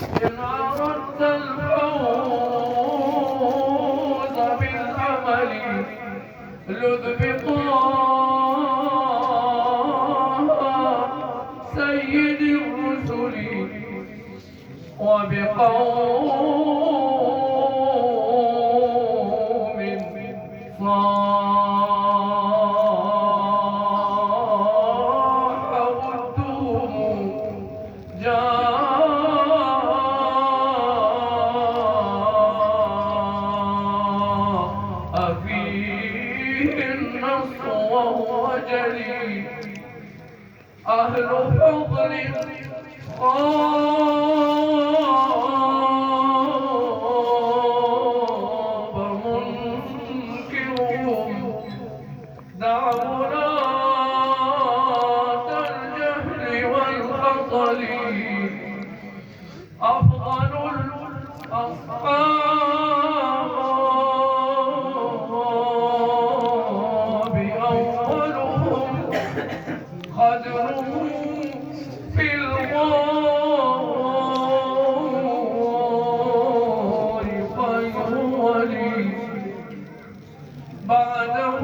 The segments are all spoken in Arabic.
إن أردت الفوز بالعمل لذ بطه سيد الرسل وبقوم صاحوا الدوم جاء فيه النصر وهو جليل أهل فضل خاب منكرهم دعونا الجهل والخطل أفضل الأصحاب أولهم قدره في الغار خير ولي بعده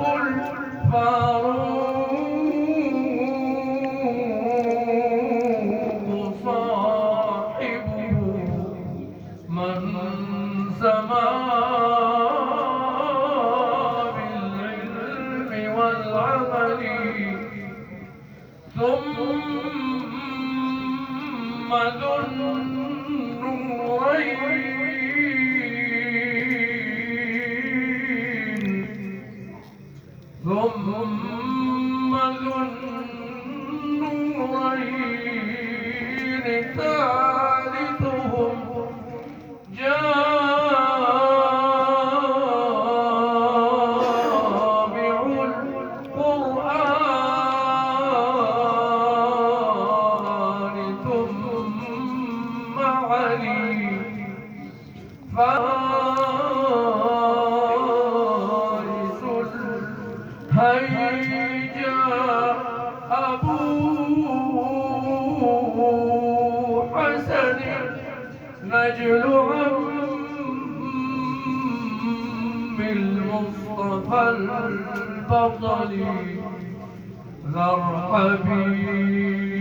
الفاروق صاحبه من سما بالعلم والعمل ثم ذو النورين ثالثهم جامع القرآن ثم علي فارس الهيجا أبو حسن نجل عم المصطفى البطل ذا الحبيب